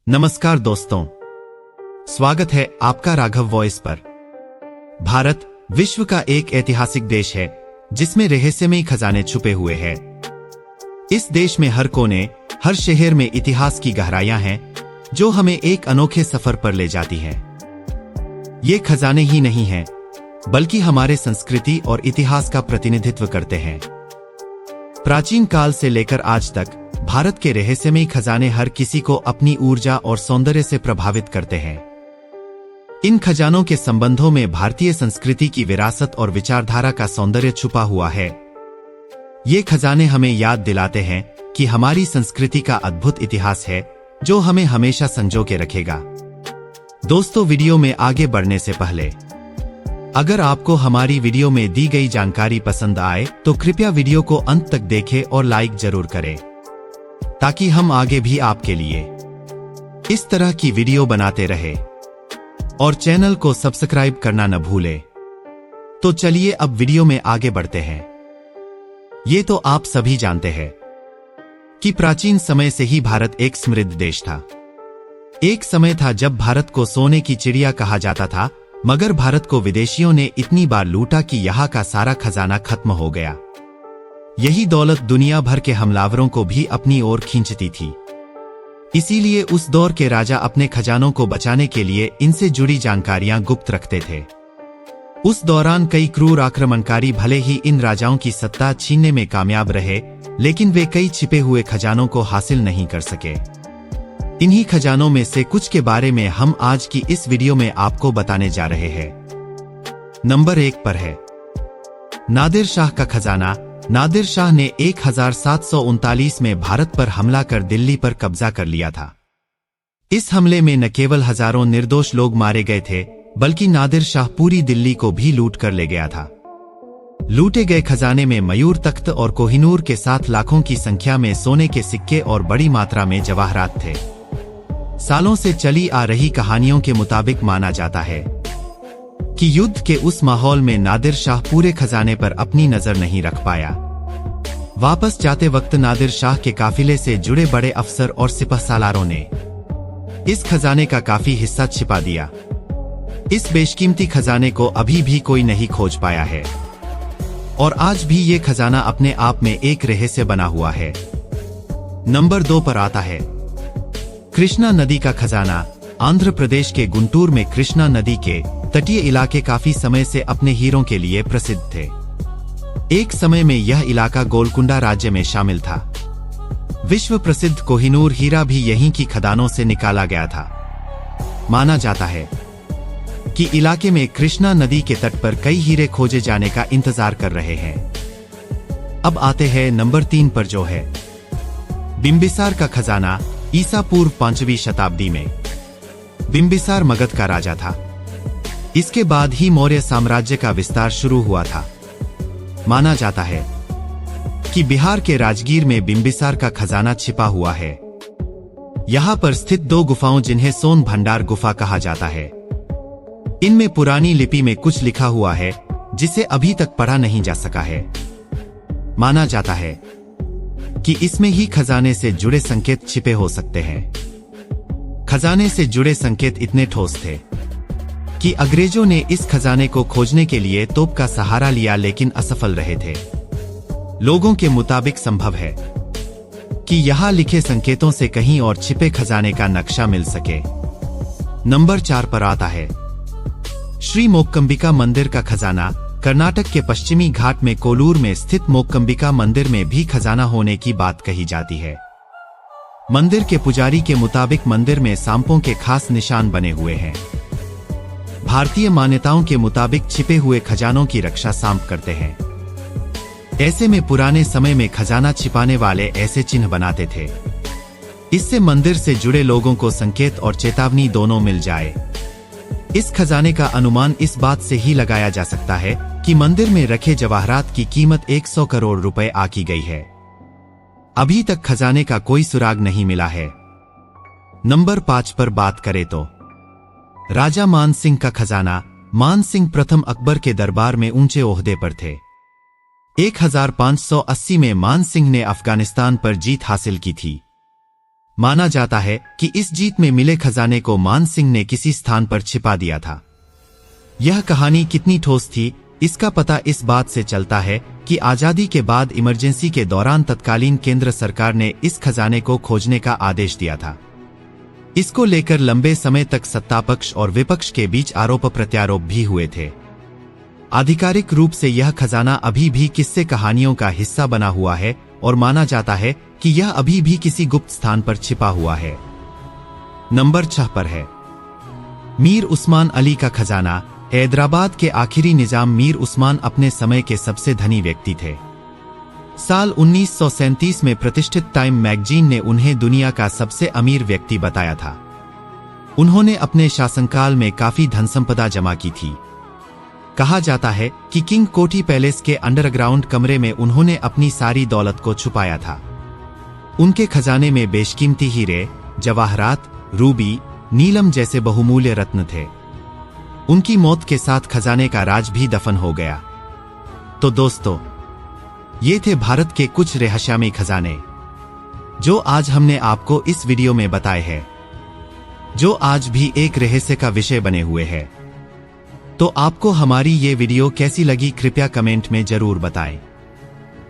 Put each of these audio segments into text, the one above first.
नमस्कार दोस्तों, स्वागत है आपका राघव वॉइस पर। भारत विश्व का एक ऐतिहासिक देश है जिसमें रहस्यमयी खजाने छुपे हुए हैं। इस देश में हर कोने, हर शहर में इतिहास की गहराइयां हैं जो हमें एक अनोखे सफर पर ले जाती हैं। ये खजाने ही नहीं हैं, बल्कि हमारे संस्कृति और इतिहास का प्रतिनिधित्व करते हैं। प्राचीन काल से लेकर आज तक भारत के रहस्यमयी खजाने हर किसी को अपनी ऊर्जा और सौंदर्य से प्रभावित करते हैं। इन खजानों के संबंधों में भारतीय संस्कृति की विरासत और विचारधारा का सौंदर्य छुपा हुआ है। ये खजाने हमें याद दिलाते हैं कि हमारी संस्कृति का अद्भुत इतिहास है जो हमें हमेशा संजो के रखेगा। दोस्तों, वीडियो में आगे बढ़ने से पहले अगर आपको हमारी वीडियो में दी गई जानकारी पसंद आए तो कृपया वीडियो को अंत तक देखें और लाइक जरूर करें, ताकि हम आगे भी आपके लिए इस तरह की वीडियो बनाते रहे। और चैनल को सब्सक्राइब करना न भूलें। तो चलिए अब वीडियो में आगे बढ़ते हैं। ये तो आप सभी जानते हैं कि प्राचीन समय से ही भारत एक समृद्ध देश था। एक समय था जब भारत को सोने की चिड़िया कहा जाता था, मगर भारत को विदेशियों ने इतनी बार लूटा कि यहाँ का सारा खजाना खत्म हो गया। यही दौलत दुनिया भर के हमलावरों को भी अपनी ओर खींचती थी। इसीलिए उस दौर के राजा अपने खजानों को बचाने के लिए इनसे जुड़ी जानकारियां गुप्त रखते थे। उस दौरान कई क्रूर आक्रमणकारी भले ही इन राजाओं की सत्ता छीनने में कामयाब रहे, लेकिन वे कई छिपे हुए खजानों को हासिल नहीं कर सके। इन्हीं खजानों में से कुछ के बारे में हम आज की इस वीडियो में आपको बताने जा रहे हैं। नंबर 1 पर है नादिर शाह का खजाना। नादिर शाह ने 1739 में भारत पर हमला कर दिल्ली पर कब्जा कर लिया था। इस हमले में न केवल हजारों निर्दोष लोग मारे गए थे, बल्कि नादिर शाह पूरी दिल्ली को भी लूट कर ले गया था। लूटे गए खजाने में मयूर तख्त और कोहिनूर के साथ लाखों की संख्या में सोने के सिक्के और बड़ी मात्रा में जवाहरात थे। सालों से चली आ रही कहानियों के मुताबिक माना जाता है कि युद्ध के उस माहौल में नादिर शाह पूरे खजाने पर अपनी नजर नहीं रख पाया। वापस जाते वक्त नादिर शाह के काफिले से जुड़े बड़े अफसर और सिपहसालारों ने इस खजाने का काफी हिस्सा छिपा दिया। इस बेशकीमती खजाने को अभी भी कोई नहीं खोज पाया है और आज भी ये खजाना अपने आप में एक रहस्य बना हुआ है। नंबर 2 पर आता है कृष्णा नदी का खजाना। आंध्र प्रदेश के गुंटूर में कृष्णा नदी के तटीय इलाके काफी समय से अपने हीरों के लिए प्रसिद्ध थे। एक समय में यह इलाका गोलकुंडा राज्य में शामिल था। विश्व प्रसिद्ध कोहिनूर हीरा भी यहीं की खदानों से निकाला गया था। माना जाता है कि इलाके में कृष्णा नदी के तट पर कई हीरे खोजे जाने का इंतजार कर रहे हैं। अब आते हैं नंबर 3 पर, जो है बिंबिसार का खजाना। ईसा पूर्व 5वीं शताब्दी में बिंबिसार मगध का राजा था। इसके बाद ही मौर्य साम्राज्य का विस्तार शुरू हुआ था। माना जाता है कि बिहार के राजगीर में बिंबिसार का खजाना छिपा हुआ है। यहां पर स्थित 2 गुफाओं, जिन्हें सोन भंडार गुफा कहा जाता है, इनमें पुरानी लिपि में कुछ लिखा हुआ है जिसे अभी तक पढ़ा नहीं जा सका है। माना जाता है कि इसमें ही खजाने से जुड़े संकेत छिपे हो सकते हैं। खजाने से जुड़े संकेत इतने ठोस थे कि अंग्रेजों ने इस खजाने को खोजने के लिए तोप का सहारा लिया, लेकिन असफल रहे थे। लोगों के मुताबिक संभव है कि यहां लिखे संकेतों से कहीं और छिपे खजाने का नक्शा मिल सके। नंबर 4 पर आता है श्री मोक्कंबिका मंदिर का खजाना। कर्नाटक के पश्चिमी घाट में कोलूर में स्थित मोक्कंबिका मंदिर में भी खजाना होने की बात कही जाती है। मंदिर के पुजारी के मुताबिक मंदिर में सांपों के खास निशान बने हुए हैं। भारतीय मान्यताओं के मुताबिक छिपे हुए खजानों की रक्षा सांप करते हैं। ऐसे में पुराने समय में खजाना छिपाने वाले ऐसे चिन्ह बनाते थे, इससे मंदिर से जुड़े लोगों को संकेत और चेतावनी दोनों मिल जाए। इस खजाने का अनुमान इस बात से ही लगाया जा सकता है कि मंदिर में रखे जवाहरात की कीमत 100 करोड़ रुपए आकी गई है। अभी तक खजाने का कोई सुराग नहीं मिला है। नंबर 5 पर बात करें तो राजा मान सिंह का खजाना। मान सिंह प्रथम अकबर के दरबार में ऊंचे ओहदे पर थे। 1580 में मान सिंह ने अफगानिस्तान पर जीत हासिल की थी। माना जाता है कि इस जीत में मिले खजाने को मान सिंह ने किसी स्थान पर छिपा दिया था। यह कहानी कितनी ठोस थी, इसका पता इस बात से चलता है कि आजादी के बाद इमरजेंसी के दौरान तत्कालीन केंद्र सरकार ने इस खजाने को खोजने का आदेश दिया था। इसको लेकर लंबे समय तक सत्तापक्ष और विपक्ष के बीच आरोप प्रत्यारोप भी हुए थे। आधिकारिक रूप से यह खजाना अभी भी किस्से कहानियों का हिस्सा बना हुआ है और माना जाता है कि यह अभी भी किसी गुप्त स्थान पर छिपा हुआ है। नंबर 6 पर है मीर उस्मान अली का खजाना। हैदराबाद के आखिरी निजाम मीर उस्मान अपने समय के सबसे धनी व्यक्ति थे। साल 1937 में प्रतिष्ठित टाइम मैगजीन ने उन्हें दुनिया का सबसे अमीर व्यक्ति बताया था। उन्होंने अपने शासनकाल में काफी धन संपदा जमा की थी। कहा जाता है कि किंग कोठी पैलेस के अंडरग्राउंड कमरे में उन्होंने अपनी सारी दौलत को छुपाया था। उनके खजाने में बेशकीमती हीरे, जवाहरात, रूबी, नीलम जैसे बहुमूल्य रत्न थे। उनकी मौत के साथ खजाने का राज भी दफन हो गया। तो दोस्तों, ये थे भारत के कुछ रहस्यमयी खजाने जो आज हमने आपको इस वीडियो में बताए हैं, जो आज भी एक रहस्य का विषय बने हुए हैं। तो आपको हमारी ये वीडियो कैसी लगी कृपया कमेंट में जरूर बताएं।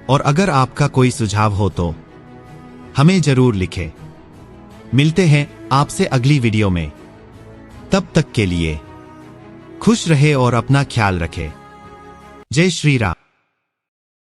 और अगर आपका कोई सुझाव हो तो हमें जरूर लिखें। मिलते हैं आपसे अगली वीडियो में। तब तक के लिए खुश रहे और अपना ख्याल रखें। जय श्री राम।